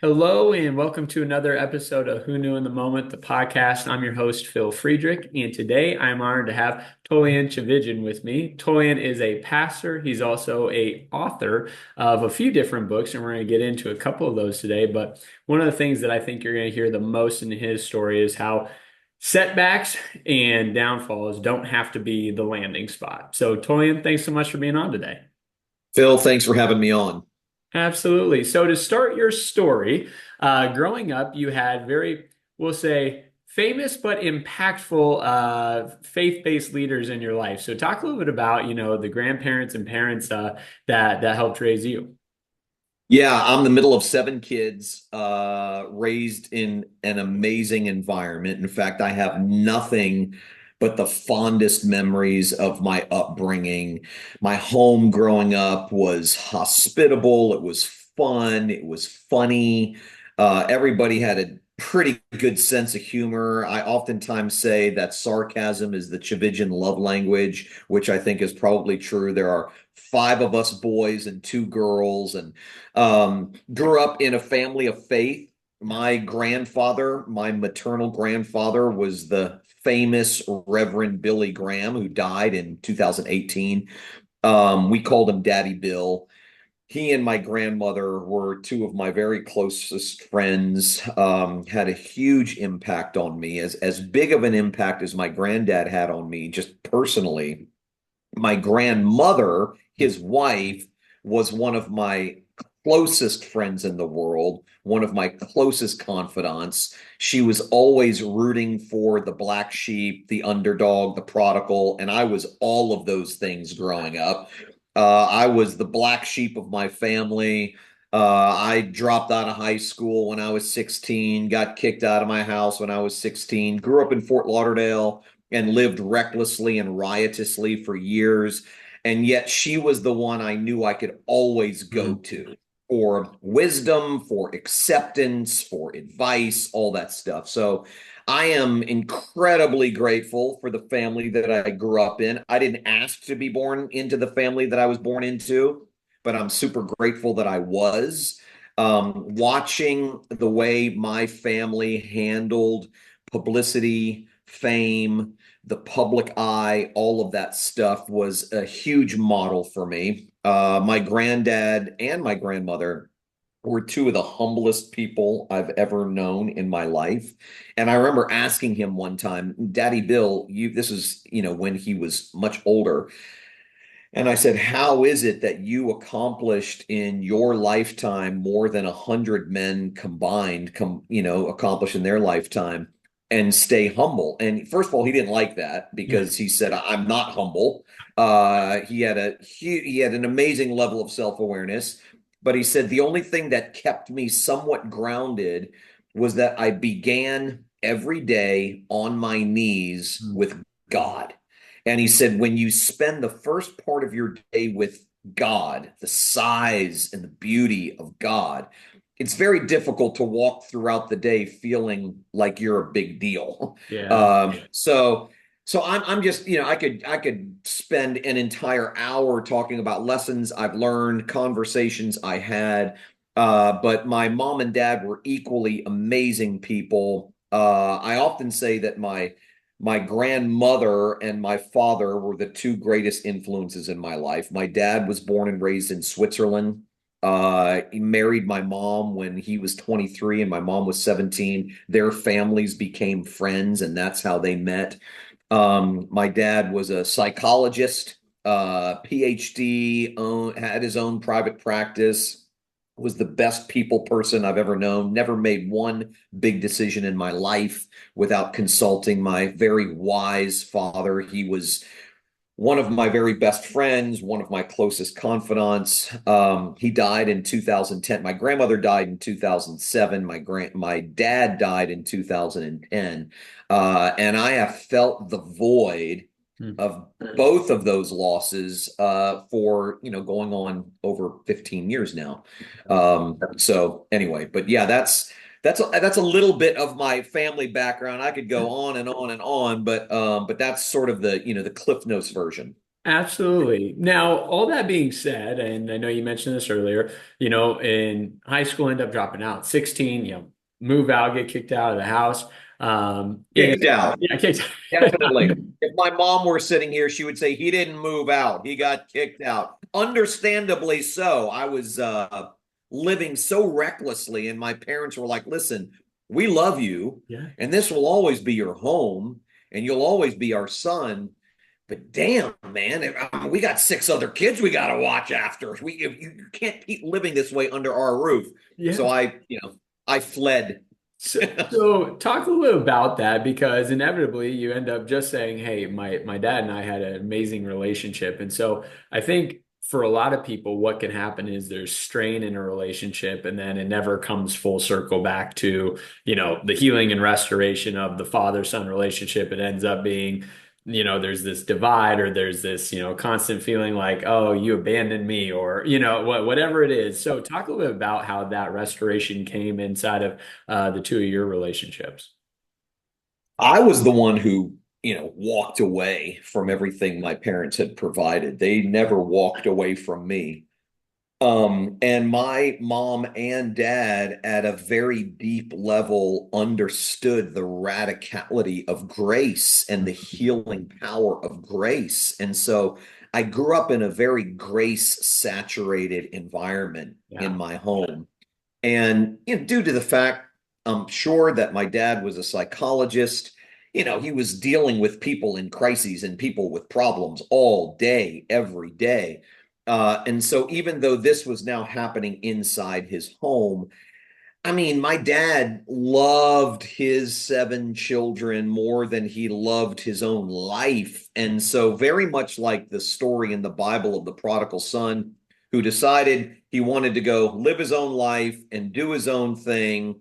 Hello and welcome to another episode of Who Knew in the Moment, the podcast. I'm your host, Phil Friedrich, and today I'm honored to have Tullian Tchividjian with me. Tullian is a pastor. He's also a author of a few different books, and we're going to get into a couple of those today. But one of the things that I think you're going to hear the most in his story is how setbacks and downfalls don't have to be the landing spot. So, Tullian, thanks so much for being on today. Phil, thanks for having me on. Absolutely. So to start your story, growing up, you had very, we'll say, famous but impactful faith-based leaders in your life. So talk a little bit about, the grandparents and parents that helped raise you. Yeah, I'm the middle of seven kids, raised in an amazing environment. In fact, I have nothing but the fondest memories of my upbringing. My home growing up was hospitable, it was fun, it was funny. Everybody had a pretty good sense of humor. I oftentimes say that sarcasm is the Tchividjian love language, which I think is probably true. There are five of us boys and two girls, and grew up in a family of faith. My grandfather, my maternal grandfather, was the famous Reverend Billy Graham, who died in 2018. We called him Daddy Bill. He and my grandmother were two of my very closest friends, had a huge impact on me, as big of an impact as my granddad had on me, just personally. My grandmother, his wife, was one of my closest friends in the world, one of my closest confidants. She was always rooting for the black sheep, the underdog, the prodigal, and I was all of those things growing up. I was the black sheep of my family. I dropped out of high school when I was 16, got kicked out of my house when I was 16, grew up in Fort Lauderdale and lived recklessly and riotously for years. And yet she was the one I knew I could always go Mm. to for wisdom, for acceptance, for advice, all that stuff. So I am incredibly grateful for the family that I grew up in. I didn't ask to be born into the family that I was born into, but I'm super grateful that I was. Watching the way my family handled publicity, fame, the public eye, all of that stuff was a huge model for me. My granddad and my grandmother were two of the humblest people I've ever known in my life. And I remember asking him one time, Daddy Bill, this is, when he was much older. And I said, how is it that you accomplished in your lifetime more than 100 men combined, accomplish in their lifetime and stay humble? And first of all, he didn't like that because he said, I'm not humble. He had an amazing level of self-awareness, but he said the only thing that kept me somewhat grounded was that I began every day on my knees Mm. with God. And he said, when you spend the first part of your day with God, the size and the beauty of God, it's very difficult to walk throughout the day feeling like you're a big deal. Yeah. So, I'm just, I could spend an entire hour talking about lessons I've learned, conversations I had. But my mom and dad were equally amazing people. I often say that my grandmother and my father were the two greatest influences in my life. My dad was born and raised in Switzerland. He married my mom when he was 23 and my mom was 17. Their families became friends, and that's how they met. My dad was a psychologist, PhD, had his own private practice, was the best people person I've ever known, never made one big decision in my life without consulting my very wise father. He was one of my very best friends, one of my closest confidants. He died in 2010. My grandmother died in 2007. My dad died in 2010. And I have felt the void Mm. of both of those losses for going on over 15 years now. So anyway, but yeah, that's a little bit of my family background. I could go on and on and on, but that's sort of the the Cliff Notes version. Absolutely. Now, all that being said, and I know you mentioned this earlier, in high school, end up dropping out, 16, move out, get kicked out of the house. And Kicked out. yeah, kicked Definitely. If my mom were sitting here, she would say he didn't move out. He got kicked out. Understandably so. I was living so recklessly, and my parents were like, listen, we love you, Yeah. and this will always be your home, and you'll always be our son. But damn, man, we got six other kids we got to watch after. You can't keep living this way under our roof. Yeah. So I fled. So talk a little about that because inevitably you end up just saying, "Hey, my dad and I had an amazing relationship." And so I think for a lot of people, what can happen is there's strain in a relationship, and then it never comes full circle back to, the healing and restoration of the father-son relationship. It ends up being, there's this divide or there's this, constant feeling like, oh, you abandoned me or, whatever it is. So talk a little bit about how that restoration came inside of the two of your relationships. I was the one who, walked away from everything my parents had provided. They never walked away from me. And my mom and dad, at a very deep level, understood the radicality of grace and the healing power of grace. And so I grew up in a very grace saturated environment in Yeah. my home. And due to the fact, I'm sure that my dad was a psychologist, he was dealing with people in crises and people with problems all day, every day. And so, even though this was now happening inside his home, I mean, my dad loved his seven children more than he loved his own life. And so, very much like the story in the Bible of the prodigal son who decided he wanted to go live his own life and do his own thing,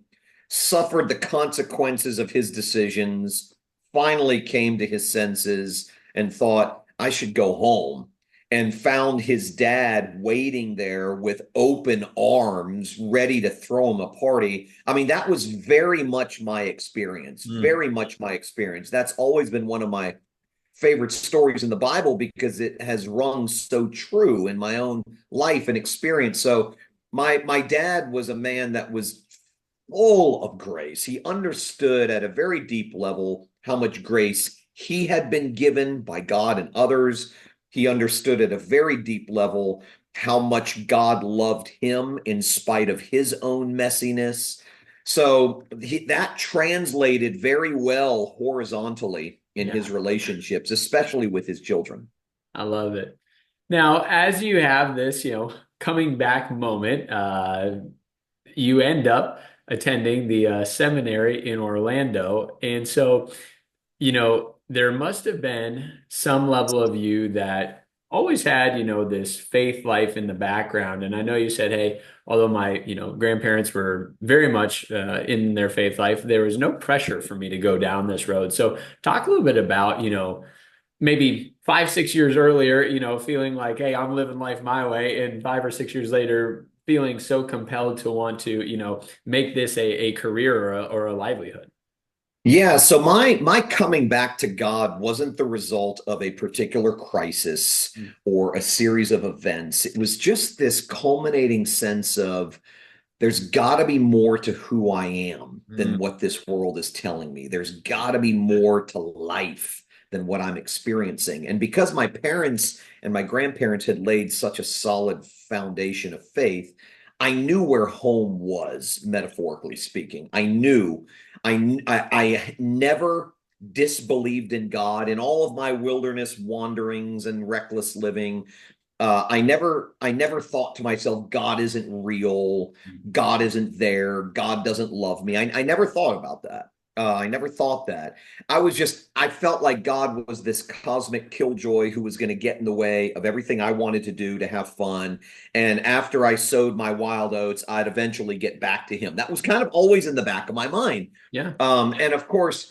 suffered the consequences of his decisions, finally came to his senses and thought, I should go home, and found his dad waiting there with open arms, ready to throw him a party. I mean, that was very much my experience, Mm. very much my experience. That's always been one of my favorite stories in the Bible because it has rung so true in my own life and experience. So my dad was a man that was full of grace. He understood at a very deep level how much grace he had been given by God and others. He understood at a very deep level how much God loved him in spite of his own messiness. So that translated very well horizontally in his Yeah. relationships, especially with his children. I love it. Now, as you have this, coming back moment, you end up attending the seminary in Orlando. And so, there must have been some level of you that always had, this faith life in the background. And I know you said, hey, although my, grandparents were very much in their faith life, there was no pressure for me to go down this road. So talk a little bit about, maybe 5, 6 years earlier, feeling like, hey, I'm living life my way, and 5 or 6 years later, feeling so compelled to want to, make this a career or a livelihood. Yeah, so my coming back to God wasn't the result of a particular crisis or a series of events. It was just this culminating sense of there's got to be more to who I am than Mm. what this world is telling me. There's got to be more to life than what I'm experiencing. And because my parents and my grandparents had laid such a solid foundation of faith, I knew where home was, metaphorically speaking. I never disbelieved in God in all of my wilderness wanderings and reckless living. I never thought to myself, God isn't real, God isn't there, God doesn't love me. I never thought about that. I never thought that. I felt like God was this cosmic killjoy who was going to get in the way of everything I wanted to do to have fun. And after I sowed my wild oats, I'd eventually get back to him. That was kind of always in the back of my mind. Yeah. And of course,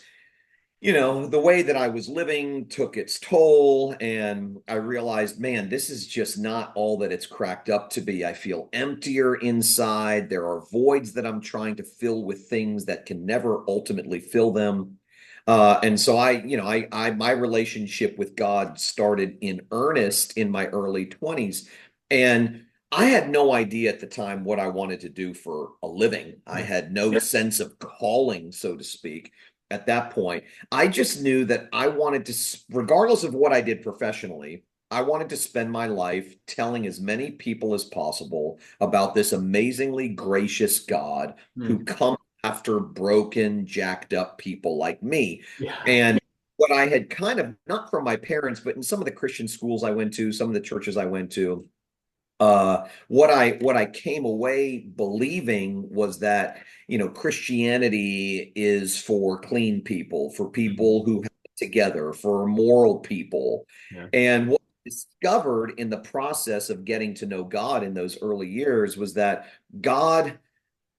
the way that I was living took its toll, and I realized, man, this is just not all that it's cracked up to be. I feel emptier inside. There are voids that I'm trying to fill with things that can never ultimately fill them. And so my relationship with God started in earnest in my early 20s. And I had no idea at the time what I wanted to do for a living. I Yeah. had no sense of calling, so to speak, at that point. I just knew that I wanted to, regardless of what I did professionally, I wanted to spend my life telling as many people as possible about this amazingly gracious God who Mm. comes after broken, jacked up people like me. Yeah. And what I had kind of, not from my parents, but in some of the Christian schools I went to, some of the churches I went to, what I came away believing was that, Christianity is for clean people, for Mhm. people who have it together, for moral people. Yeah. And what I discovered in the process of getting to know God in those early years was that God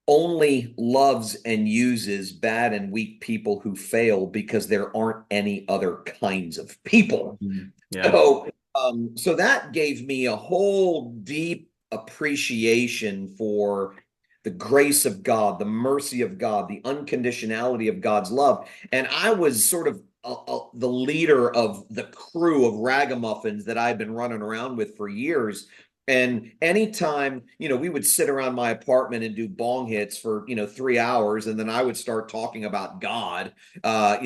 only loves and uses bad and weak people who fail because there aren't any other kinds of people. Mhm. Yeah. So that gave me a whole deep appreciation for the grace of God, the mercy of God, the unconditionality of God's love. And I was sort of the leader of the crew of ragamuffins that I've been running around with for years. And anytime, we would sit around my apartment and do bong hits for, 3 hours, and then I would start talking about God,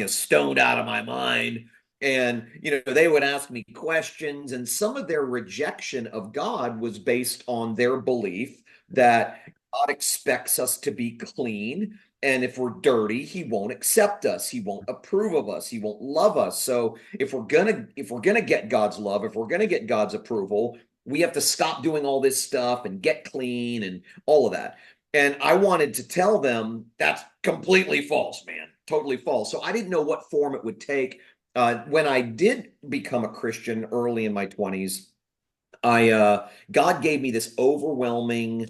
stoned out of my mind. And, they would ask me questions, and some of their rejection of God was based on their belief that God expects us to be clean. And if we're dirty, he won't accept us. He won't approve of us. He won't love us. So if we're gonna get God's love, if we're gonna get God's approval, we have to stop doing all this stuff and get clean and all of that. And I wanted to tell them that's completely false, man. Totally false. So I didn't know what form it would take. When I did become a Christian early in my 20s, God gave me this overwhelming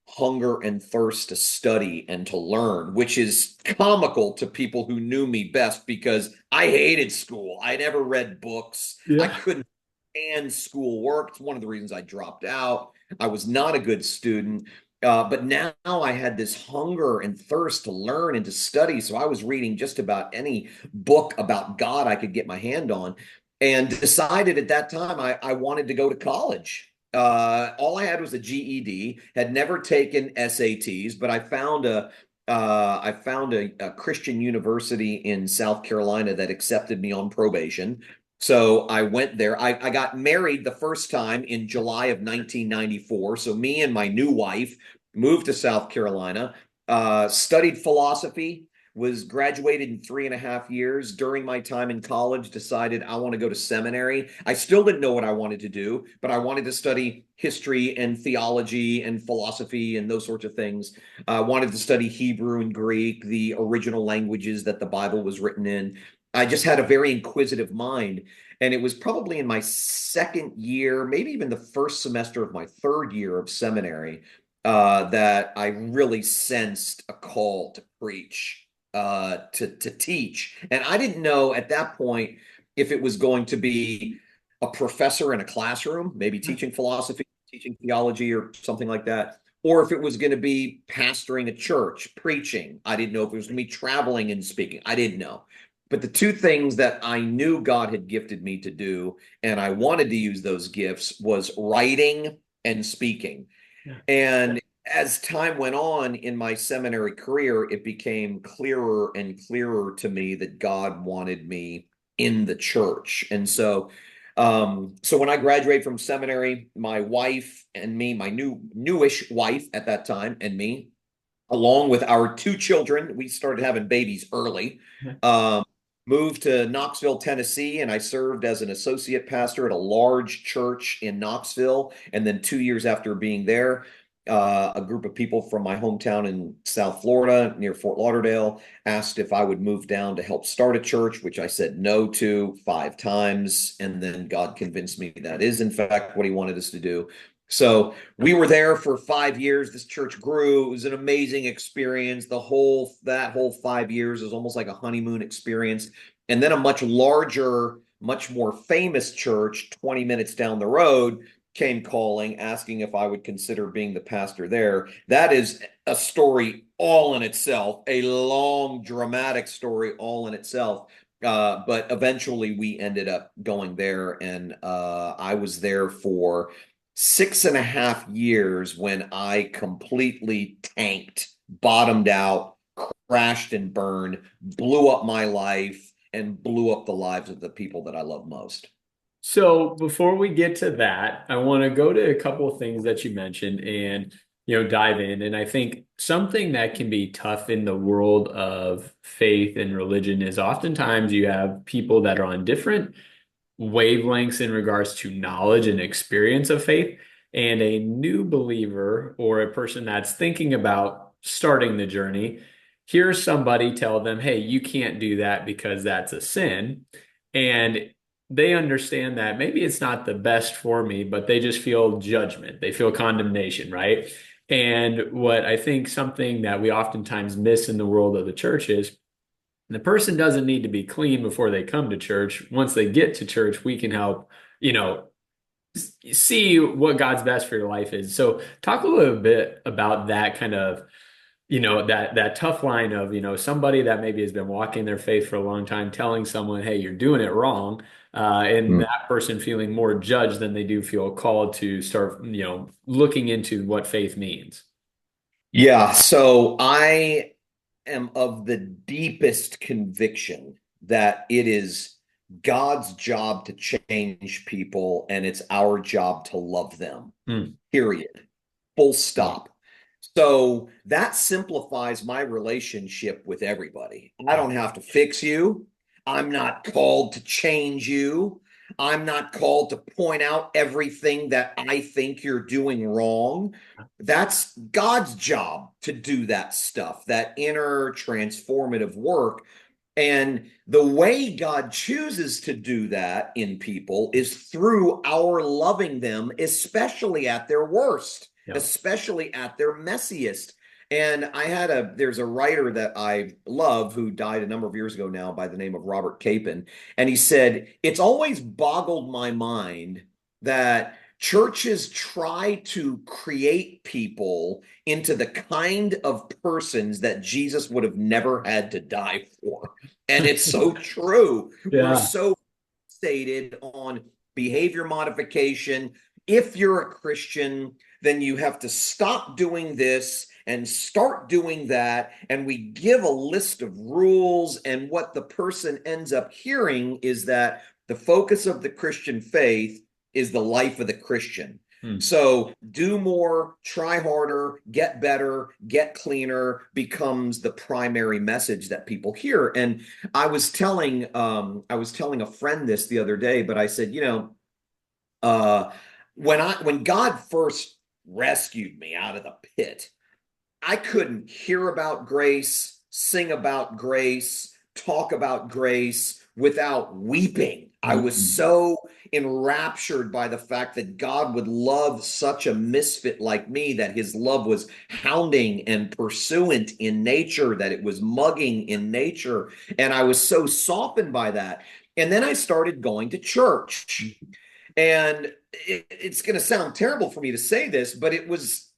hunger and thirst to study and to learn, which is comical to people who knew me best because I hated school. I never read books. I Yeah. couldn't stand schoolwork. It's one of the reasons I dropped out. I was not a good student. But now I had this hunger and thirst to learn and to study. So I was reading just about any book about God I could get my hand on, and decided at that time I wanted to go to college. All I had was a GED, had never taken SATs, but I found a Christian university in South Carolina that accepted me on probation. So I went there. I got married the first time in July of 1994. So me and my new wife moved to South Carolina, studied philosophy, was graduated in 3.5 years. During my time in college, decided I want to go to seminary. I still didn't know what I wanted to do, but I wanted to study history and theology and philosophy and those sorts of things. I wanted to study Hebrew and Greek, the original languages that the Bible was written in. I just had a very inquisitive mind. And it was probably in my second year, maybe even the first semester of my third year of seminary, that I really sensed a call to preach, to teach. And I didn't know at that point if it was going to be a professor in a classroom, maybe teaching philosophy, teaching theology, or something like that, or if it was going to be pastoring a church, preaching. I didn't know if it was going to be traveling and speaking. I didn't know. But the two things that I knew God had gifted me to do, and I wanted to use those gifts, was writing and speaking. Yeah. And as time went on in my seminary career, it became clearer and clearer to me that God wanted me in the church. And so when I graduated from seminary, my wife and me, my newish wife at that time, and me, along with our two children, we started having babies early. Yeah. Um, Moved to Knoxville, Tennessee, and I served as an associate pastor at a large church in Knoxville. And then 2 years after being there, a group of people from my hometown in South Florida, near Fort Lauderdale, asked if I would move down to help start a church, which I said no to 5 times. And then God convinced me that is, in fact, what he wanted us to do. So we were there for 5 years. This church grew. It was an amazing experience. That whole 5 years was almost like a honeymoon experience. And then a much larger, much more famous church 20 minutes down the road came calling, asking if I would consider being the pastor there. That is a story all in itself, a long, dramatic story all in itself. But eventually we ended up going there, and I was there for 6.5 years when I completely tanked, bottomed out, crashed and burned, blew up my life, and blew up the lives of the people that I love most. So before we get to that, I want to go to a couple of things that you mentioned and dive in. And I think something that can be tough in the world of faith and religion is oftentimes you have people that are on different wavelengths in regards to knowledge and experience of faith, and a new believer or a person that's thinking about starting the journey hears somebody tell them, hey, you can't do that because that's a sin. And they understand that maybe it's not the best for me, but they just feel judgment. They feel condemnation, right? And what I think something that we oftentimes miss in the world of the church is the person doesn't need to be clean before they come to church. Once they get to church, we can help, see what God's best for your life is. So talk a little bit about that kind of, that tough line of, somebody that maybe has been walking their faith for a long time, telling someone, hey, you're doing it wrong. And Mm. that person feeling more judged than they do feel called to start, looking into what faith means. Yeah, so I am of the deepest conviction that it is God's job to change people and it's our job to love them, Mm. period. Full Yeah. stop. So that simplifies my relationship with everybody. I Yeah. don't have to fix you. I'm not called to change you. I'm not called to point out everything that I think you're doing wrong. That's God's job to do that stuff, that inner transformative work. And the way God chooses to do that in people is through our loving them, especially at their worst, Yeah. especially at their messiest. And there's a writer that I love who died a number of years ago now by the name of Robert Capon. And he said, it's always boggled my mind that churches try to create people into the kind of persons that Jesus would have never had to die for. And it's so true. We're Yeah. so fixated on behavior modification. If you're a Christian, then you have to stop doing this and start doing that. And we give a list of rules. And what the person ends up hearing is that the focus of the Christian faith is the life of the Christian. Mm. So do more, try harder, get better, get cleaner becomes the primary message that people hear. And I was telling a friend this the other day, but I said, uh, when God first rescued me out of the pit, I couldn't hear about grace, sing about grace, talk about grace without weeping. I was Mm. so enraptured by the fact that God would love such a misfit like me, that his love was hounding and pursuant in nature, that it was mugging in nature. And I was so softened by that. And then I started going to church. And it's going to sound terrible for me to say this, but it was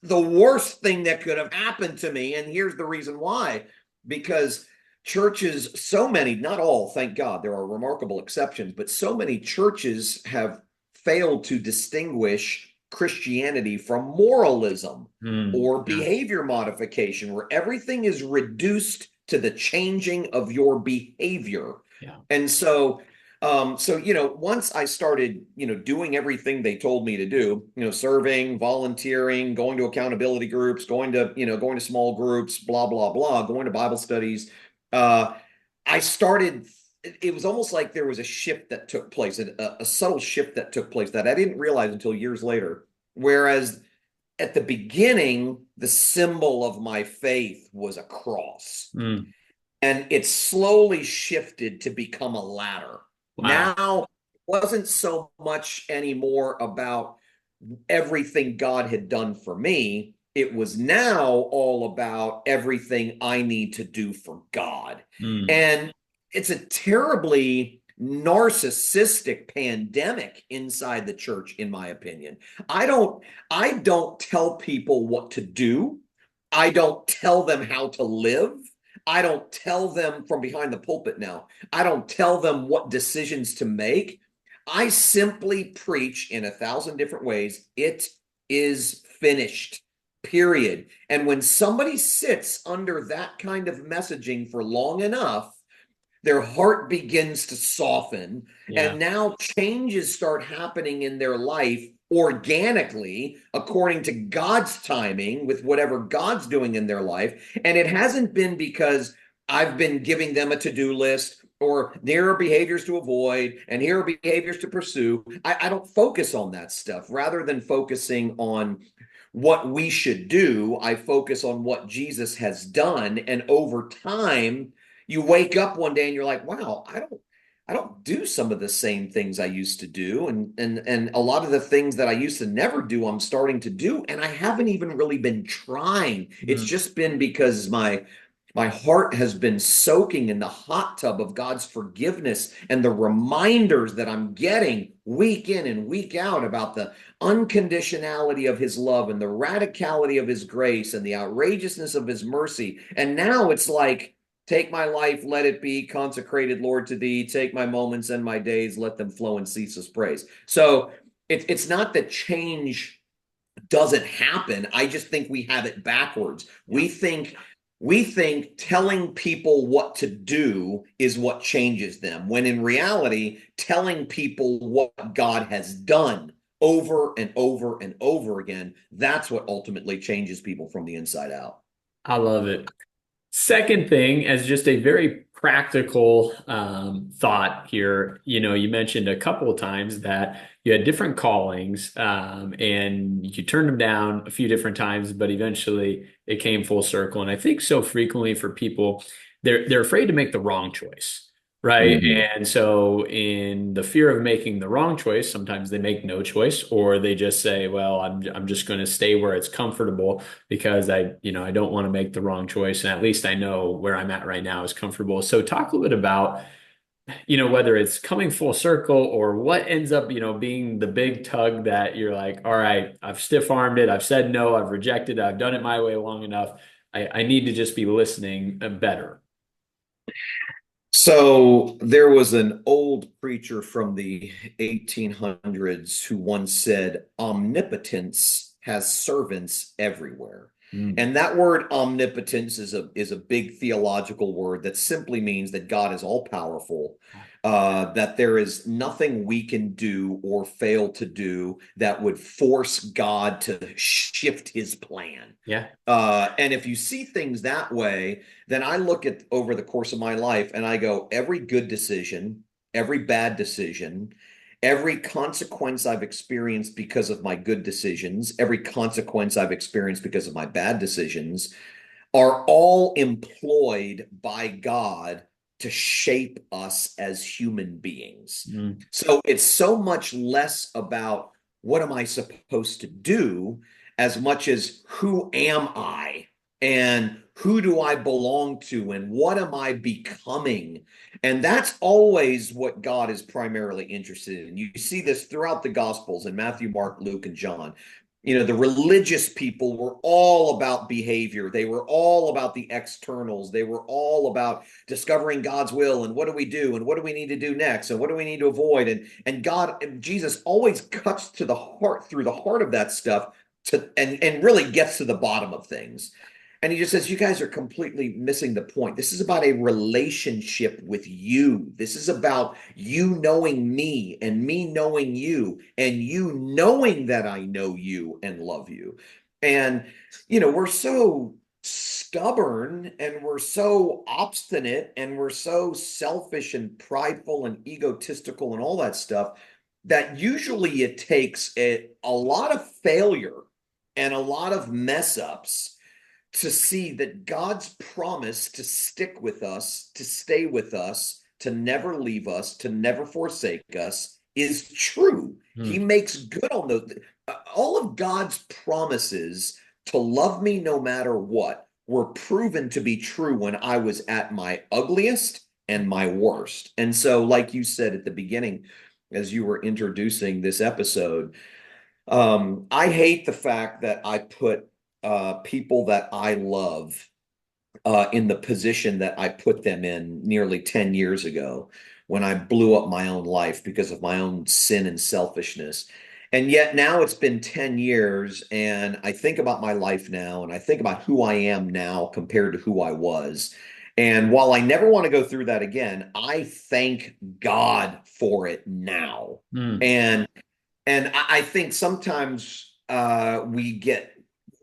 the worst thing that could have happened to me. And here's the reason why: because churches, so many, not all, thank God, there are remarkable exceptions, but so many churches have failed to distinguish Christianity from moralism Mm. or Yeah. behavior modification, where everything is reduced to the changing of your behavior. Yeah. And once I started, doing everything they told me to do, serving, volunteering, going to accountability groups, going to small groups, blah, blah, blah, going to Bible studies, uh, I started, it was almost like there was a shift that took place, a subtle shift that took place that I didn't realize until years later. Whereas at the beginning, the symbol of my faith was a cross. Mm. And it slowly shifted to become a ladder. Wow. Now, it wasn't so much anymore about everything God had done for me. It was now all about everything I need to do for God. Mm. And it's a terribly narcissistic pandemic inside the church, in my opinion. I don't tell people what to do. I don't tell them how to live. I don't tell them from behind the pulpit now. I don't tell them what decisions to make. I simply preach in 1,000 different ways. It is finished, period. And when somebody sits under that kind of messaging for long enough, their heart begins to soften, Yeah. and now changes start happening in their life organically according to God's timing with whatever God's doing in their life. And it hasn't been because I've been giving them a to-do list or there are behaviors to avoid and here are behaviors to pursue. I don't focus on that stuff. Rather than focusing on what we should do, I focus on what Jesus has done. And over time, you wake up one day and you're like, wow, I don't do some of the same things I used to do. And a lot of the things that I used to never do, I'm starting to do. And I haven't even really been trying. It's Mm. just been because my heart has been soaking in the hot tub of God's forgiveness and the reminders that I'm getting week in and week out about the unconditionality of his love and the radicality of his grace and the outrageousness of his mercy. And now it's like, take my life, let it be consecrated, Lord, to thee. Take my moments and my days, let them flow in ceaseless praise. So it's not that change doesn't happen. I just think we have it backwards. We think telling people what to do is what changes them, when in reality, telling people what God has done over and over and over again, that's what ultimately changes people from the inside out. I love it. Second thing, as just a very practical thought here, you mentioned a couple of times that you had different callings and you turned them down a few different times, but eventually it came full circle. And I think so frequently for people, they're afraid to make the wrong choice, right? Mhm. And so in the fear of making the wrong choice, sometimes they make no choice, or they just say, well, I'm just going to stay where it's comfortable because I don't want to make the wrong choice. And at least I know where I'm at right now is comfortable. So talk a little bit about, whether it's coming full circle or what ends up, being the big tug that you're like, all right, I've stiff armed it. I've said no, I've rejected it. I've done it my way long enough. I need to just be listening better. So there was an old preacher from the 1800s who once said, omnipotence has servants everywhere. Mm. And that word omnipotence is a big theological word that simply means that God is all powerful, that there is nothing we can do or fail to do that would force God to shift his plan. Yeah. And if you see things that way, then I look at over the course of my life and I go, every good decision, every bad decision, every consequence I've experienced because of my good decisions, every consequence I've experienced because of my bad decisions are all employed by God to shape us as human beings. Mm. So it's so much less about what am I supposed to do as much as who am I and who do I belong to and what am I becoming? And that's always what God is primarily interested in. You see this throughout the Gospels in Matthew, Mark, Luke, and John. The religious people were all about behavior. They were all about the externals. They were all about discovering God's will and what do we do and what do we need to do next and what do we need to avoid. And God and Jesus always cuts to the heart, through the heart of that stuff, and really gets to the bottom of things. And he just says, you guys are completely missing the point. This is about a relationship with you. This is about you knowing me and me knowing you and you knowing that I know you and love you. And, we're so stubborn and we're so obstinate and we're so selfish and prideful and egotistical and all that stuff that usually it takes a lot of failure and a lot of mess ups to see that God's promise to stick with us, to stay with us, to never leave us, to never forsake us is true. He Mm. makes good on those. All of God's promises to love me no matter what were proven to be true when I was at my ugliest and my worst. And so, like you said at the beginning, as you were introducing this episode, I hate the fact that I put people that I love in the position that I put them in nearly 10 years ago when I blew up my own life because of my own sin and selfishness. And yet now it's been 10 years, and I think about my life now, and I think about who I am now compared to who I was. And while I never want to go through that again, I thank God for it now. Mm. And I think sometimes we get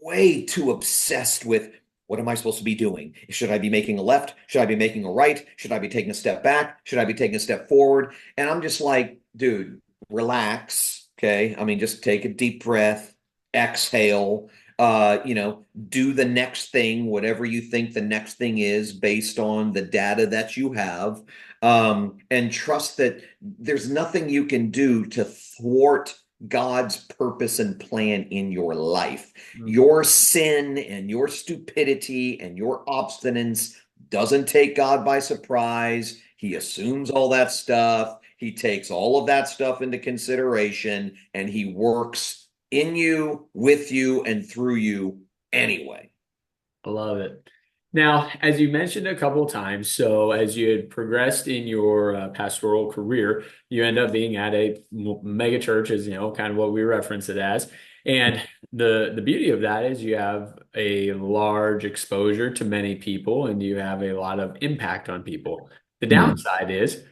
way too obsessed with what am I supposed to be doing? Should I be making a left? Should I be making a right? Should I be taking a step back? Should I be taking a step forward? And I'm just like, dude, relax. Okay. I mean, just take a deep breath, exhale, do the next thing, whatever you think the next thing is based on the data that you have. And trust that there's nothing you can do to thwart God's purpose and plan in your life. Mm. Your sin and your stupidity and your obstinance doesn't take God by surprise. He assumes all that stuff. He takes all of that stuff into consideration, and he works in you, with you, and through you anyway. I love it. Now, as you mentioned a couple of times, so as you had progressed in your pastoral career, you end up being at a mega church, is kind of what we reference it as. And the beauty of that is you have a large exposure to many people, and you have a lot of impact on people. The Hmm. downside is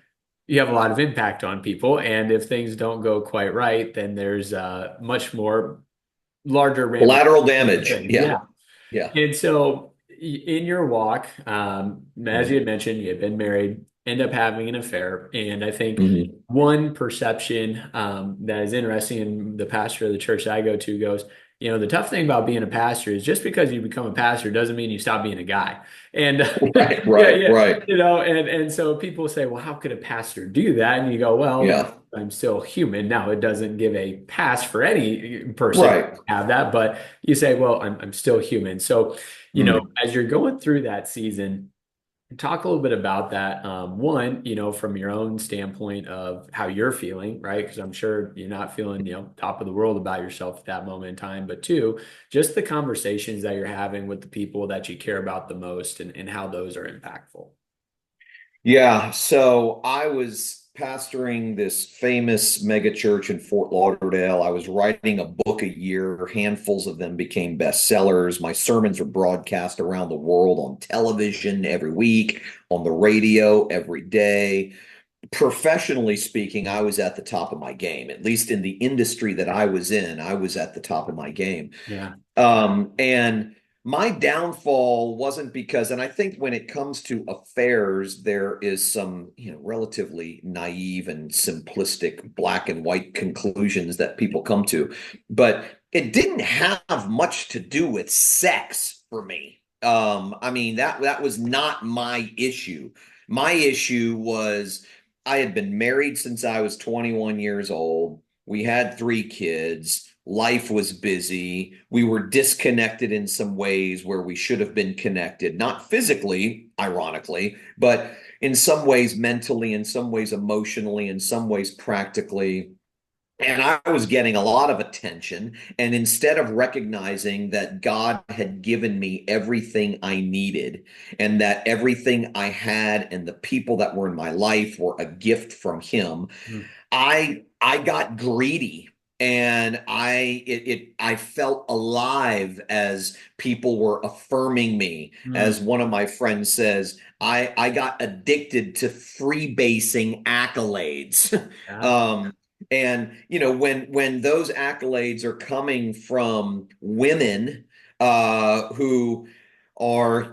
you have a lot of impact on people, and if things don't go quite right, then there's much more larger Collateral ramifications. damage. Things. Yeah. Yeah. Yeah. And so in your walk, as you Hmm. had mentioned, you had been married, end up having an affair. And I think Hmm. one perception that is interesting, and the pastor of the church that I go to goes, the tough thing about being a pastor is just because you become a pastor doesn't mean you stop being a guy. And Right. yeah, Right. yeah, Right. and so people say, well, how could a pastor do that? And you go, well, Yeah. I'm still human. Now, it doesn't give a pass for any person to Right. have that, but you say, well, I'm still human. So, Mm. as you're going through that season, talk a little bit about that. One, from your own standpoint of how you're feeling, right? Because I'm sure you're not feeling, top of the world about yourself at that moment in time. But two, just the conversations that you're having with the people that you care about the most and how those are impactful. Yeah, so I was pastoring this famous mega church in Fort Lauderdale. I was writing a book a year. Handfuls of them became bestsellers. My sermons were broadcast around the world on television every week, on the radio every day. Professionally speaking, I was at the top of my game, at least in the industry that I was in. I was at the top of my game. Yeah. And my downfall wasn't because, and I think when it comes to affairs, there is some, relatively naive and simplistic black and white conclusions that people come to, but it didn't have much to do with sex for me. I mean, that was not my issue. My issue was I had been married since I was 21 years old. We had 3 kids. Life was busy. We were disconnected in some ways where we should have been connected, not physically, ironically, but in some ways mentally, in some ways emotionally, in some ways practically. And I was getting a lot of attention. And instead of recognizing that God had given me everything I needed and that everything I had and the people that were in my life were a gift from Him, Mm. I got greedy, and I felt alive as people were affirming me. Mm. As one of my friends says, I got addicted to freebasing accolades. Yeah. um and when those accolades are coming from women who are,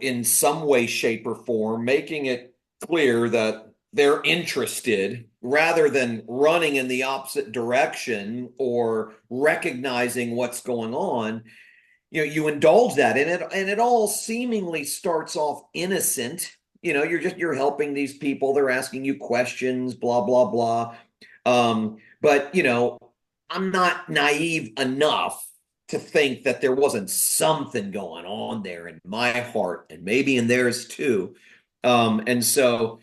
in some way, shape, or form making it clear that they're interested rather than running in the opposite direction or recognizing what's going on, you indulge that, and it all seemingly starts off innocent. You're helping these people, they're asking you questions, blah blah blah. But I'm not naive enough to think that there wasn't something going on there in my heart and maybe in theirs too. And so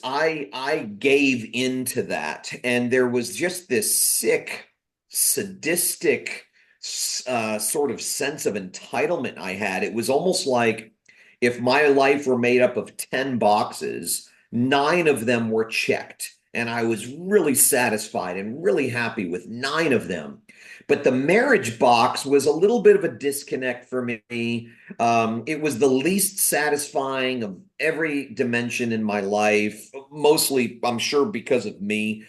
I gave into that, and there was just this sick, sadistic sort of sense of entitlement I had. It was almost like if my life were made up of 10 boxes, nine of them were checked, and I was really satisfied and really happy with nine of them. But the marriage box was a little bit of a disconnect for me. It was the least satisfying of every dimension in my life, mostly, I'm sure, because of me.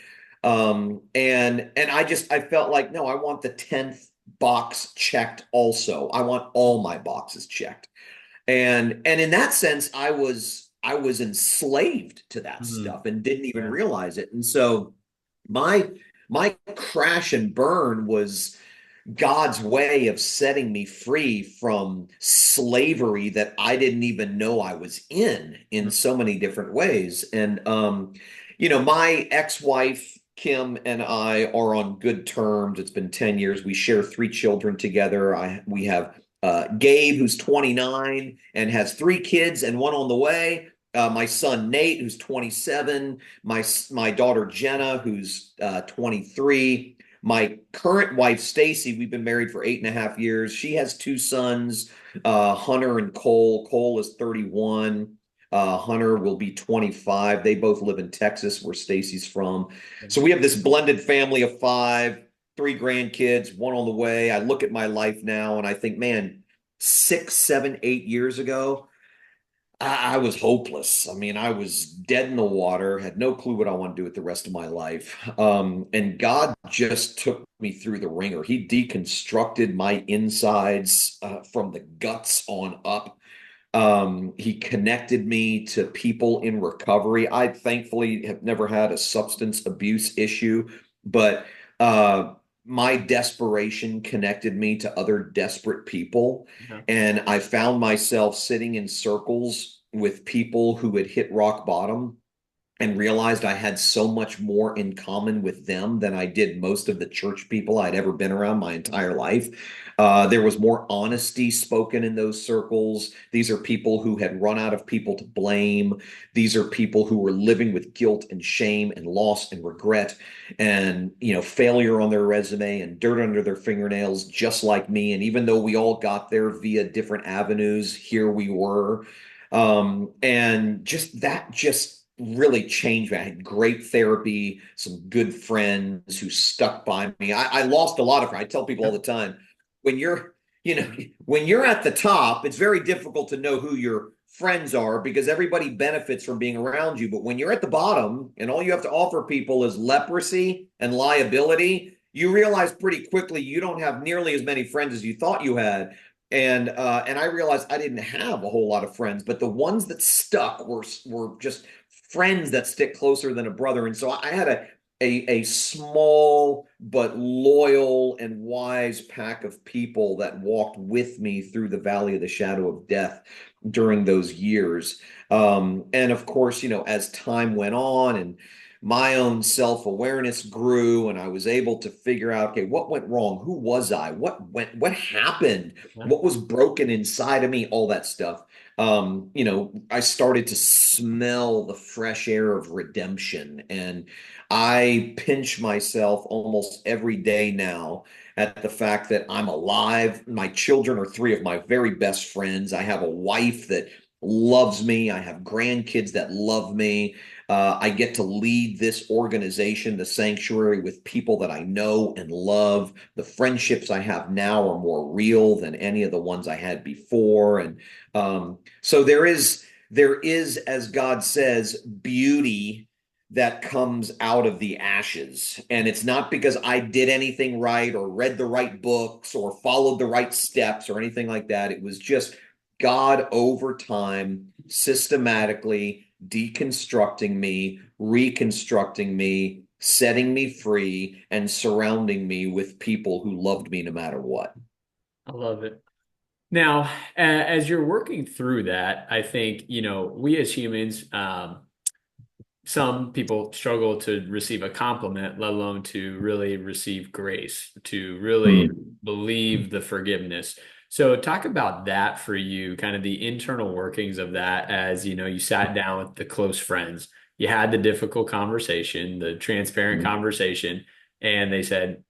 And I felt like, no, I want the 10th box checked also. I want all my boxes checked. And in that sense, I was enslaved to that Mhm. stuff and didn't even Yeah. realize it. And so my my crash and burn was God's way of setting me free from slavery that I didn't even know I was in Mhm. so many different ways. And my ex-wife Kim and I are on good terms. It's been 10 years. We share three children together. We have Gabe, who's 29 and has three kids and one on the way. My son Nate, who's 27. My daughter Jenna, who's 23. My current wife, Stacie, we've been married for 8.5 years. She has two sons, Hunter and Cole. Cole is 31. Hunter will be 25. They both live in Texas, where Stacie's from. So we have this blended family of five, three grandkids, one on the way. I look at my life now and I think, man, 6, 7, 8 years ago, I was hopeless. I mean, I was dead in the water, had no clue what I want to do with the rest of my life. And God just took me through the ringer. He deconstructed my insides from the guts on up. He connected me to people in recovery. I thankfully have never had a substance abuse issue, but my desperation connected me to other desperate people. Yeah. And I found myself sitting in circles with people who had hit rock bottom and realized I had so much more in common with them than I did most of the church people I'd ever been around my entire life. There was more honesty spoken in those circles. These are people who had run out of people to blame. These are people who were living with guilt and shame and loss and regret and, failure on their resume and dirt under their fingernails, just like me. And even though we all got there via different avenues, here we were. And just really changed me. I had great therapy, some good friends who stuck by me. I lost a lot of friends. I tell people all the time, when you're, you know, when you're at the top, it's very difficult to know who your friends are because everybody benefits from being around you. But when you're at the bottom and all you have to offer people is leprosy and liability, you realize pretty quickly you don't have nearly as many friends as you thought you had. And I realized I didn't have a whole lot of friends, but the ones that stuck were just friends that stick closer than a brother. And so I had a small but loyal and wise pack of people that walked with me through the valley of the shadow of death during those years. And of course, as time went on and my own self-awareness grew and I was able to figure out, okay, what went wrong? Who was I? What happened? Yeah. What was broken inside of me? All that stuff. I started to smell the fresh air of redemption. And I pinch myself almost every day now at the fact that I'm alive. My children are three of my very best friends. I have a wife that loves me. I have grandkids that love me. I get to lead this organization, the Sanctuary, with people that I know and love. The friendships I have now are more real than any of the ones I had before. And so there is, as God says, beauty that comes out of the ashes. And it's not because I did anything right or read the right books or followed the right steps or anything like that. It was just God over time, systematically deconstructing me, reconstructing me, setting me free, and surrounding me with people who loved me no matter what. I love it. Now, as you're working through that, I think, we as humans, some people struggle to receive a compliment, let alone to really receive grace, to really Mm. believe the forgiveness. So talk about that for you, kind of the internal workings of that as, you sat down with the close friends. You had the difficult conversation, the transparent Mm, conversation, and they said,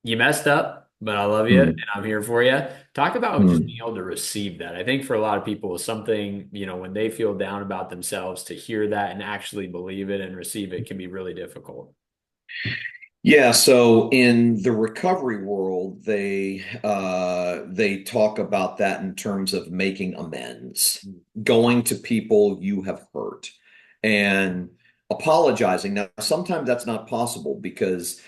you messed up, but I love you and mm, I'm here for you. Talk about just being mm. able to receive that. I think for a lot of people, it's something, when they feel down about themselves, to hear that and actually believe it and receive it can be really difficult. Yeah, so in the recovery world, they talk about that in terms of making amends, going to people you have hurt and apologizing. Now, sometimes that's not possible because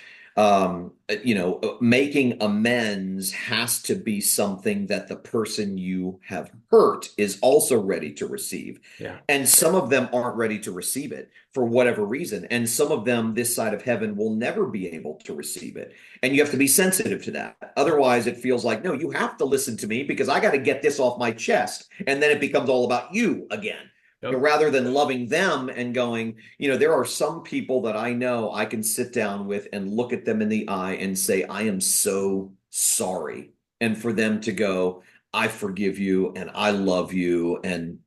making amends has to be something that the person you have hurt is also ready to receive. Yeah. And some of them aren't ready to receive it for whatever reason. And some of them, this side of heaven, will never be able to receive it. And you have to be sensitive to that. Otherwise, it feels like, no, you have to listen to me because I got to get this off my chest. And then it becomes all about you again. Yep. Rather than loving them and going, there are some people that I know I can sit down with and look at them in the eye and say, I am so sorry. And for them to go, I forgive you and I love you. And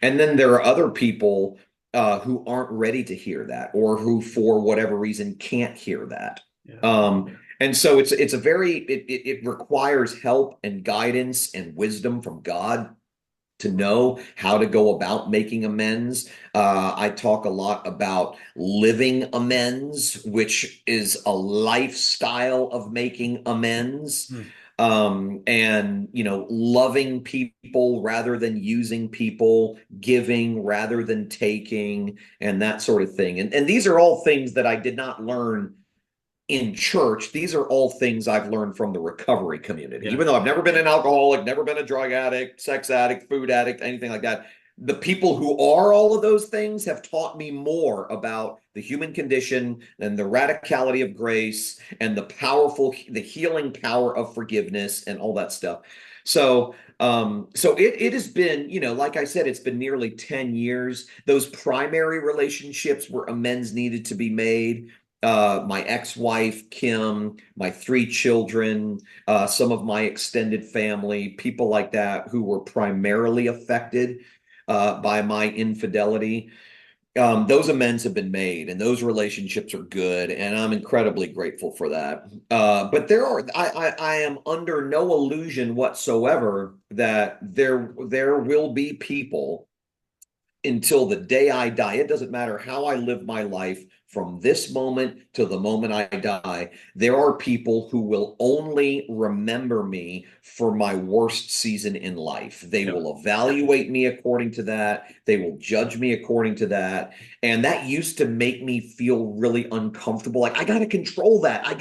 then there are other people who aren't ready to hear that or who, for whatever reason, can't hear that. Yeah. And so it's a very it requires help and guidance and wisdom from God to know how to go about making amends. I talk a lot about living amends, which is a lifestyle of making amends. Hmm. And loving people rather than using people, giving rather than taking, and that sort of thing. And these are all things that I did not learn in church. These are all things I've learned from the recovery community. Yeah. Even though I've never been an alcoholic, never been a drug addict, sex addict, food addict, anything like that, the people who are all of those things have taught me more about the human condition and the radicality of grace and the healing power of forgiveness and all that stuff. So it has been, like I said, it's been nearly 10 years. Those primary relationships where amends needed to be made, my ex-wife, Kim, my three children, some of my extended family, people like that who were primarily affected by my infidelity. Those amends have been made and those relationships are good, and I'm incredibly grateful for that. But I am under no illusion whatsoever that there will be people until the day I die. It doesn't matter how I live my life from this moment to the moment I die. There are people who will only remember me for my worst season in life. They Yep. will evaluate me according to that. They will judge me according to that. And that used to make me feel really uncomfortable. Like I got to control that. I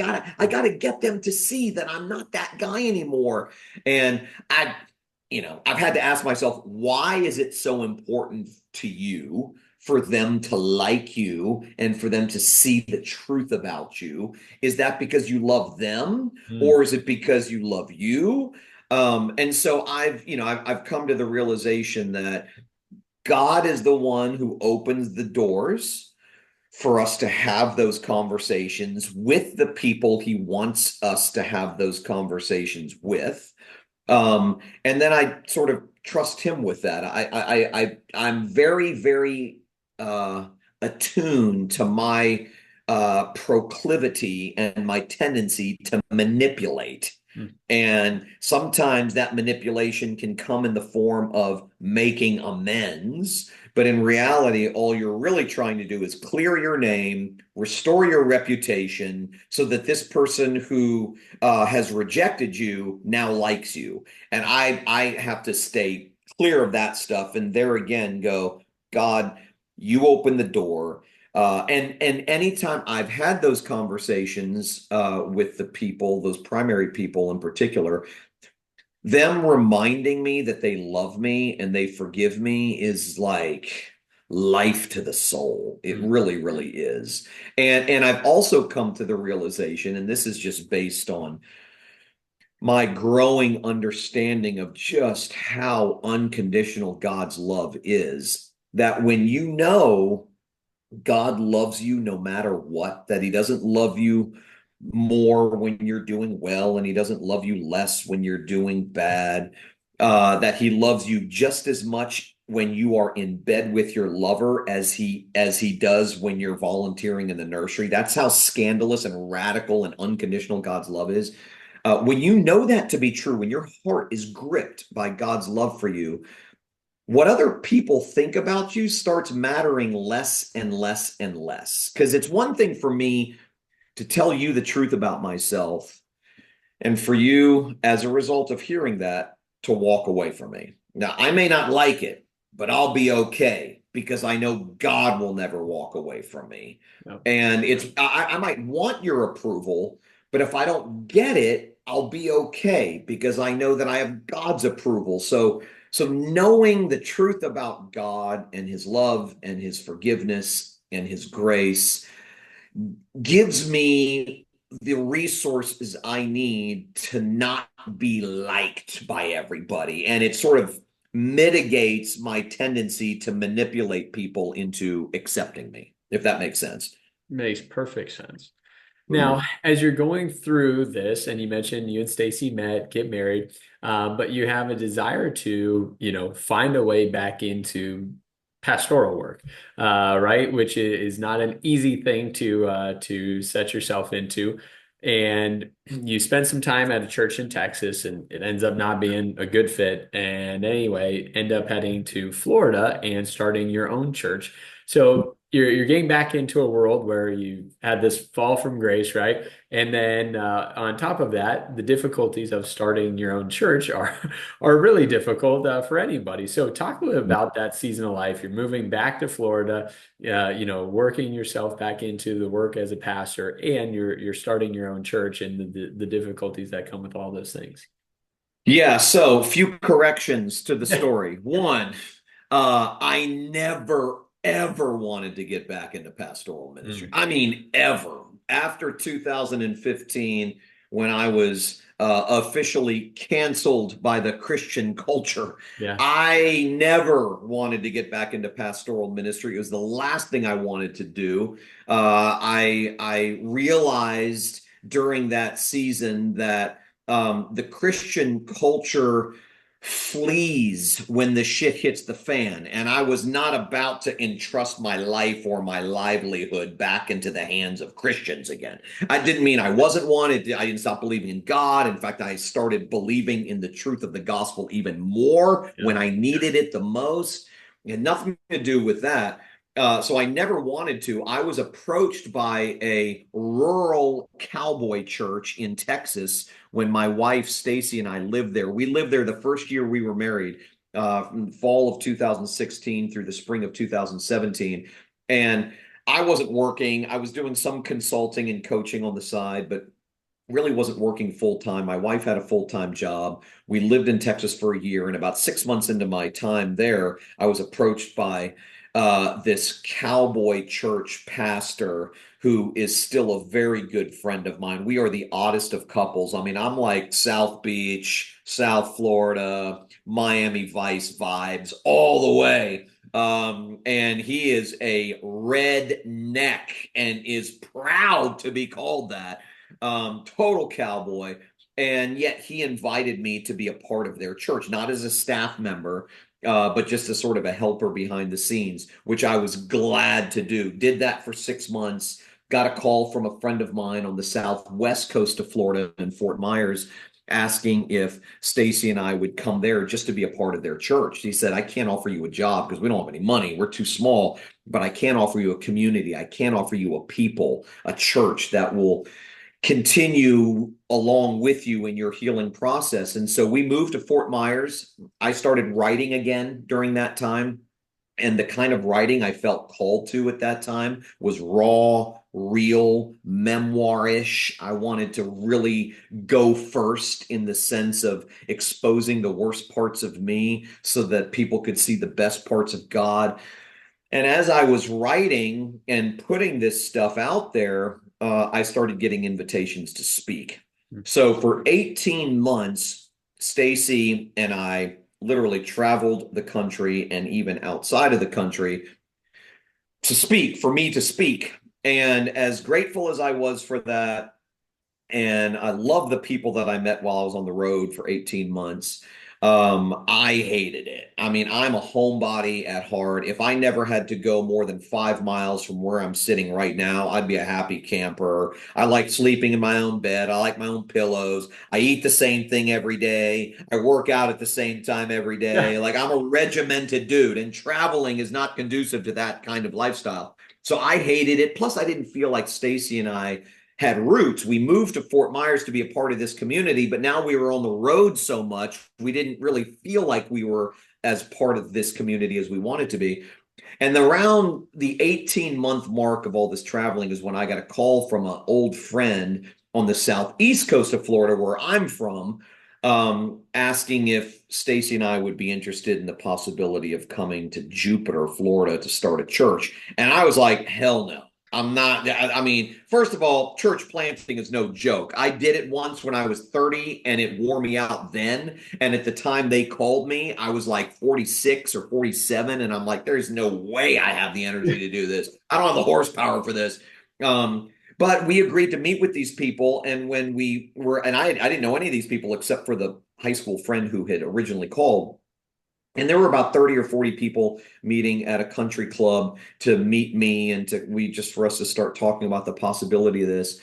got to get them to see that I'm not that guy anymore. And I've had to ask myself, why is it so important to you for them to like you and for them to see the truth about you? Is that because you love them, Mm. or is it because you love you? And so I've come to the realization that God is the one who opens the doors for us to have those conversations with the people he wants us to have those conversations with. And then I sort of trust him with that. I'm very, very attuned to my proclivity and my tendency to manipulate. Mm. And sometimes that manipulation can come in the form of making amends. But in reality, all you're really trying to do is clear your name, restore your reputation so that this person who has rejected you now likes you. And I have to stay clear of that stuff. And there again, go, God, you open the door. And anytime I've had those conversations with the people, those primary people in particular, them reminding me that they love me and they forgive me is like life to the soul. It Mm. really, really is. And I've also come to the realization, and this is just based on my growing understanding of just how unconditional God's love is, that when you know God loves you no matter what, that he doesn't love you more when you're doing well, and he doesn't love you less when you're doing bad. That he loves you just as much when you are in bed with your lover as he does when you're volunteering in the nursery. That's how scandalous and radical and unconditional God's love is. When you know that to be true, when your heart is gripped by God's love for you, what other people think about you starts mattering less and less and less. Because it's one thing for me to tell you the truth about myself, and for you, as a result of hearing that, to walk away from me. Now, I may not like it, but I'll be okay because I know God will never walk away from me. Yep. And I might want your approval, but if I don't get it, I'll be okay because I know that I have God's approval. So knowing the truth about God and his love and his forgiveness and his grace gives me the resources I need to not be liked by everybody. And it sort of mitigates my tendency to manipulate people into accepting me, if that makes sense. Makes perfect sense. Now, as you're going through this, and you mentioned you and Stacie met, get married, but you have a desire to, find a way back into pastoral work, right? Which is not an easy thing to set yourself into. And you spend some time at a church in Texas, and it ends up not being a good fit. And anyway, end up heading to Florida and starting your own church. So you're getting back into a world where you had this fall from grace, right? And then on top of that, the difficulties of starting your own church are really difficult for anybody. So talk a little about that season of life. You're moving back to Florida, working yourself back into the work as a pastor, and you're starting your own church, and the difficulties that come with all those things. Yeah, so few corrections to the story. One, I never, ever wanted to get back into pastoral ministry. Mm, I mean, ever. After 2015, when I was officially canceled by the Christian culture, yeah. I never wanted to get back into pastoral ministry. It was the last thing I wanted to do. I realized during that season that the Christian culture flees when the shit hits the fan. And I was not about to entrust my life or my livelihood back into the hands of Christians again. I didn't mean I wasn't one. I didn't stop believing in God. In fact, I started believing in the truth of the gospel even more Yeah. when I needed it the most. It had nothing to do with that. So I never wanted to. I was approached by a rural cowboy church in Texas when my wife Stacie and I lived there. We lived there the first year we were married, from fall of 2016 through the spring of 2017. And I wasn't working. I was doing some consulting and coaching on the side, but really wasn't working full time. My wife had a full time job. We lived in Texas for a year, and about 6 months into my time there, I was approached by this cowboy church pastor who is still a very good friend of mine. We are the oddest of couples. I mean, I'm like South Beach, South Florida, Miami Vice vibes all the way. And he is a redneck and is proud to be called that. Total cowboy. And yet he invited me to be a part of their church, not as a staff member, but just as sort of a helper behind the scenes, which I was glad to do. Did that for 6 months. Got a call from a friend of mine on the southwest coast of Florida in Fort Myers asking if Stacie and I would come there just to be a part of their church. He said, I can't offer you a job because we don't have any money. We're too small, but I can offer you a community. I can offer you a people, a church that will continue along with you in your healing process. And so we moved to Fort Myers. I started writing again during that time. And the kind of writing I felt called to at that time was raw, real, memoirish. I wanted to really go first in the sense of exposing the worst parts of me so that people could see the best parts of God. And as I was writing and putting this stuff out there, I started getting invitations to speak. So for 18 months, Stacie and I literally traveled the country and even outside of the country to speak, for me to speak. And as grateful as I was for that, and I love the people that I met while I was on the road for 18 months. I hated it. I mean, I'm a homebody at heart. If I never had to go more than 5 miles from where I'm sitting right now, I'd be a happy camper. I like sleeping in my own bed. I like my own pillows. I eat the same thing every day. I work out at the same time every day. Yeah. Like I'm a regimented dude, and traveling is not conducive to that kind of lifestyle. So I hated it. Plus, I didn't feel like Stacie and I had roots. We moved to Fort Myers to be a part of this community, but now we were on the road so much, we didn't really feel like we were as part of this community as we wanted to be. And around the 18-month mark of all this traveling is when I got a call from an old friend on the southeast coast of Florida, where I'm from, asking if Stacie and I would be interested in the possibility of coming to Jupiter, Florida to start a church. And I was like, hell no. I'm not. I mean, first of all, church planting is no joke. I did it once when I was 30 and it wore me out then. And at the time they called me, I was like 46 or 47. And I'm like, there's no way I have the energy to do this. I don't have the horsepower for this. But we agreed to meet with these people. And when we were, and I didn't know any of these people except for the high school friend who had originally called. And there were about 30 or 40 people meeting at a country club to meet me and for us to start talking about the possibility of this.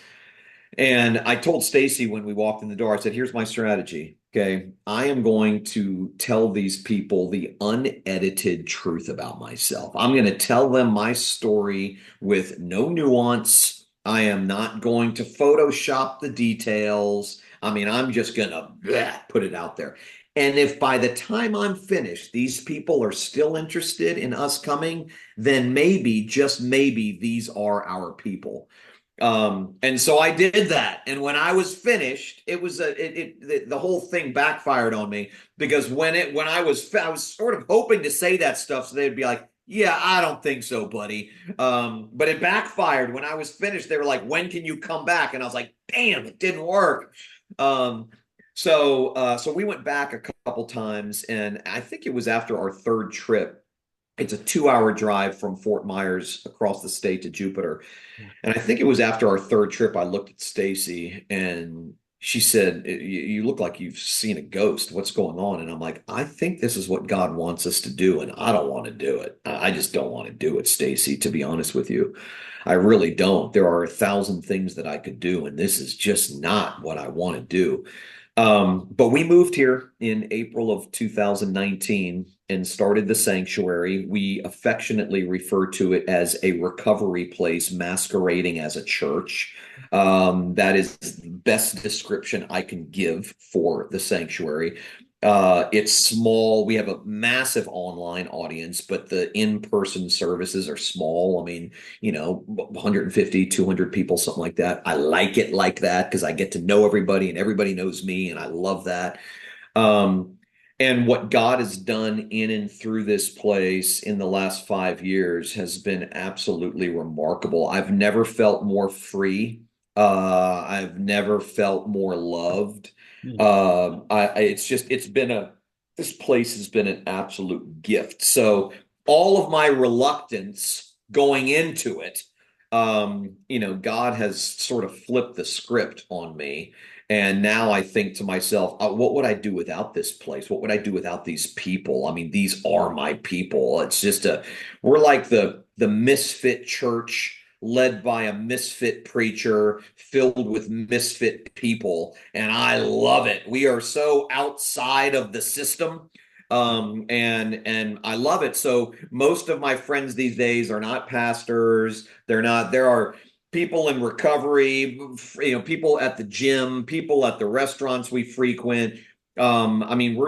And I told Stacie when we walked in the door, I said, here's my strategy. Okay. I am going to tell these people the unedited truth about myself. I'm going to tell them my story with no nuance. I am not going to Photoshop the details. I mean, I'm just going to put it out there. And if by the time I'm finished, these people are still interested in us coming, then maybe, just maybe, these are our people. And so I did that. And when I was finished, it was the whole thing backfired on me because I was sort of hoping to say that stuff so they'd be like, yeah, I don't think so, buddy. But it backfired. When I was finished, they were like, when can you come back? And I was like, damn, it didn't work. Um, so we went back a couple times, and I think it was after our third trip. It's a 2-hour drive from Fort Myers across the state to Jupiter. And I think it was after our third trip, I looked at Stacie and she said, you look like you've seen a ghost. What's going on? And I'm like, I think this is what God wants us to do. And I don't want to do it. I just don't want to do it, Stacie, to be honest with you. I really don't. There are 1,000 things that I could do, and this is just not what I want to do. But we moved here in April of 2019 and started the sanctuary. We affectionately refer to it as a recovery place masquerading as a church. That is the best description I can give for the sanctuary. It's small. We have a massive online audience, but the in-person services are small. I mean, 150, 200 people, something like that. I like it like that because I get to know everybody and everybody knows me, and I love that. Um, and what God has done in and through this place in the last 5 years has been absolutely remarkable. I've never felt more free. I've never felt more loved. This place has been an absolute gift. So all of my reluctance going into it, God has sort of flipped the script on me. And now I think to myself, what would I do without this place? What would I do without these people? I mean, these are my people. We're like the misfit church led by a misfit preacher filled with misfit people. And I love it. We are so outside of the system. And I love it. So most of my friends these days are not pastors. There are people in recovery, people at the gym, people at the restaurants we frequent. I mean,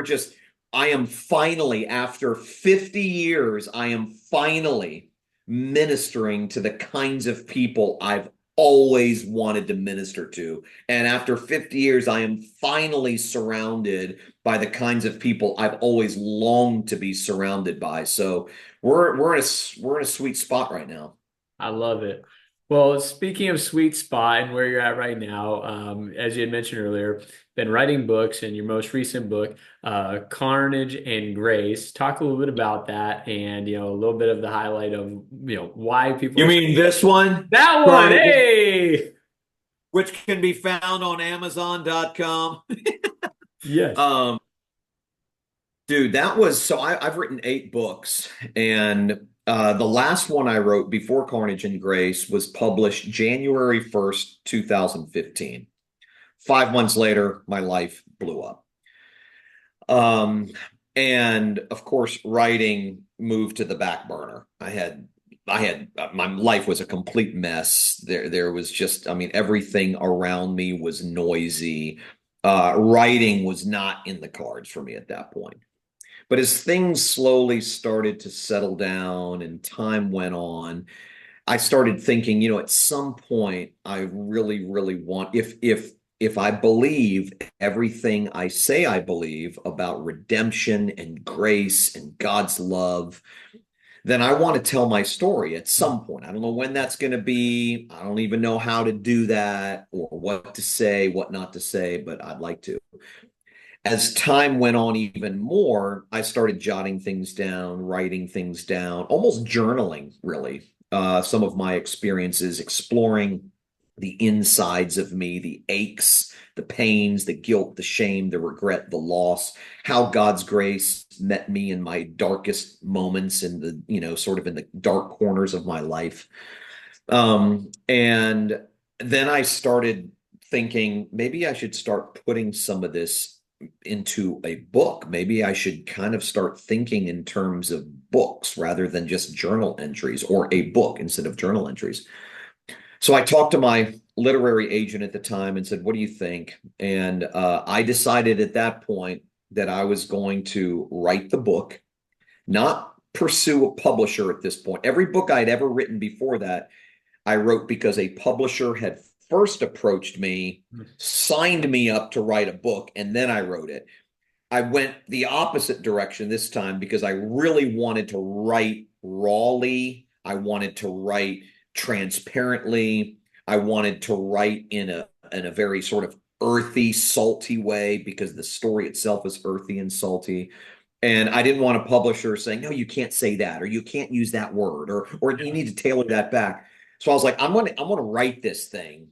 I am finally, after 50 years, I am finally ministering to the kinds of people I've always wanted to minister to. And after 50 years, I am finally surrounded by the kinds of people I've always longed to be surrounded by. So we're in a sweet spot right now. I love it. Well, speaking of sweet spot and where you're at right now, as you had mentioned earlier, been writing books, and your most recent book, Carnage and Grace. Talk a little bit about that, and a little bit of the highlight of why people You are mean this one? that one. Carnage? Hey. which can be found on Amazon.com. Yes. Um, Dude, that was so I've written 8 books, and the last one I wrote before Carnage and Grace was published January 1st, 2015. 5 months later, my life blew up. Um, and of course, writing moved to the back burner. My life was a complete mess. There was just, I mean, everything around me was noisy. Writing was not in the cards for me at that point. But as things slowly started to settle down and time went on, I started thinking, at some point I really, really want if I believe everything I say I believe about redemption and grace and God's love, then I want to tell my story at some point. I don't know when that's going to be. I don't even know how to do that or what to say, what not to say, but I'd like to. As time went on even more, I started jotting things down, writing things down, almost journaling, really. Some of my experiences, exploring the insides of me, the aches, the pains, the guilt, the shame, the regret, the loss, how God's grace met me in my darkest moments in the, sort of in the dark corners of my life. And then I started thinking maybe I should start putting some of this into a book. Maybe I should kind of start thinking in terms of books rather than just journal entries, or a book instead of journal entries. So I talked to my literary agent at the time and said, "What do you think?" And I decided at that point that I was going to write the book, not pursue a publisher at this point. Every book I'd ever written before that, I wrote because a publisher had first approached me, signed me up to write a book, and then I wrote it. I went the opposite direction this time because I really wanted to write rawly. I wanted to write transparently. I wanted to write in a very sort of earthy, salty way because the story itself is earthy and salty. And I didn't want a publisher saying, "No, you can't say that," or "You can't use that word," or "You need to tailor that back." So I was like, I'm gonna write this thing,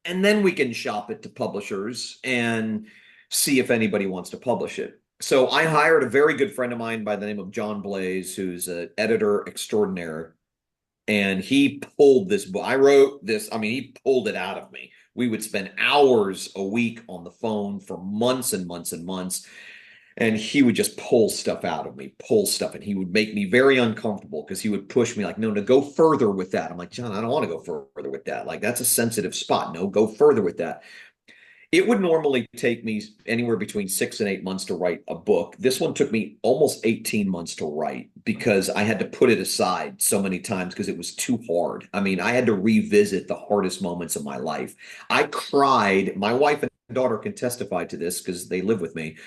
and then we can shop it to publishers and see if anybody wants to publish it. So I hired a very good friend of mine by the name of John Blaze, who's an editor extraordinaire, and he pulled this book. I wrote this, I mean, he pulled it out of me. We would spend hours a week on the phone for months and months and months, and he would just pull stuff out of me, pull stuff, and he would make me very uncomfortable because he would push me like, "No, no, go further with that." I'm like, "John, I don't want to go further with that. Like, that's a sensitive spot. No, go further with that." It would normally take me anywhere between 6 and 8 months to write a book. This one took me almost 18 months to write because I had to put it aside so many times because it was too hard. I mean, I had to revisit the hardest moments of my life. I cried. My wife and daughter can testify to this because they live with me.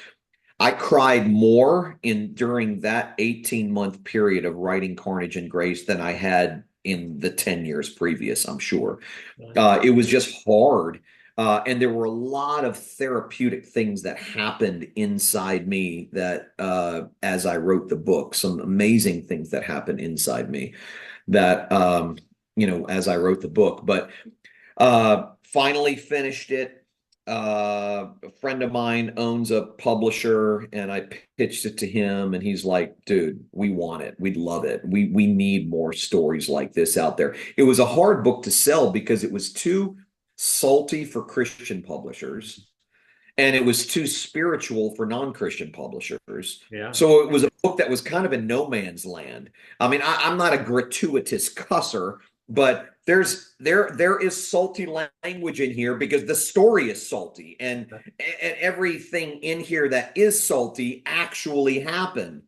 I cried more in during that 18-month period of writing Carnage and Grace than I had in the 10 years previous, I'm sure. It was just hard. And there were a lot of therapeutic things that happened inside me that as I wrote the book, some amazing things that happened inside me that, as I wrote the book. But finally finished it. A friend of mine owns a publisher, and I pitched it to him, and he's like, "Dude, we want it. We'd love it. We need more stories like this out there." It was a hard book to sell because it was too salty for Christian publishers, and it was too spiritual for non-Christian publishers. Yeah. So it was a book that was kind of in no man's land. I mean, I'm not a gratuitous cusser, but there is salty language in here because the story is salty, and everything in here that is salty actually happened.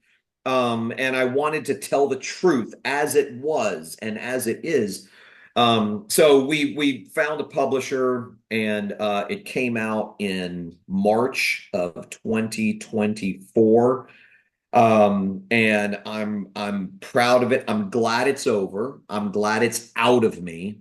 And I wanted to tell the truth as it was and as it is. So we found a publisher, and it came out in March of 2024. And I'm proud of it. I'm glad it's over. I'm glad it's out of me.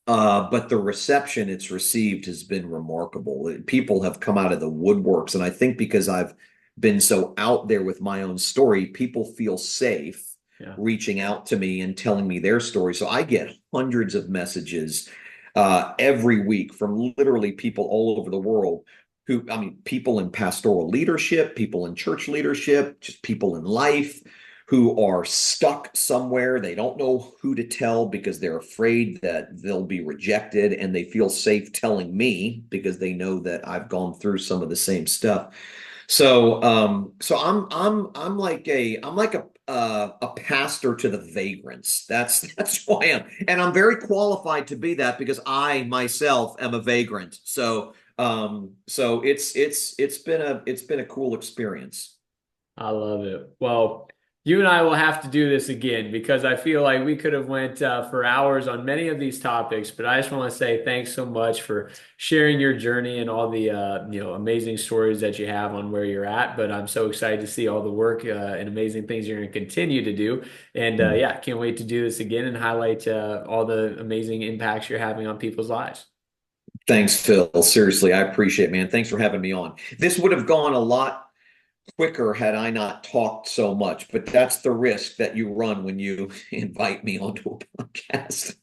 But the reception it's received has been remarkable. People have come out of the woodworks, and I think because I've been so out there with my own story, people feel safe Yeah. reaching out to me and telling me their story. So I get hundreds of messages every week from literally people all over the world who, I mean, people in pastoral leadership, people in church leadership, just people in life who are stuck somewhere. They don't know who to tell because they're afraid that they'll be rejected, and they feel safe telling me because they know that I've gone through some of the same stuff. So I'm like a pastor to the vagrants. That's who I am, and I'm very qualified to be that because I myself am a vagrant. So it's been a cool experience. I love it. Well, you and I will have to do this again because I feel like we could have went for hours on many of these topics. But I just want to say thanks so much for sharing your journey and all the amazing stories that you have on where you're at. But I'm so excited to see all the work and amazing things you're going to continue to do. And yeah, can't wait to do this again and highlight all the amazing impacts you're having on people's lives. Thanks, Phil. Seriously, I appreciate it, man. Thanks for having me on. This would have gone a lot quicker had I not talked so much, but that's the risk that you run when you invite me onto a podcast.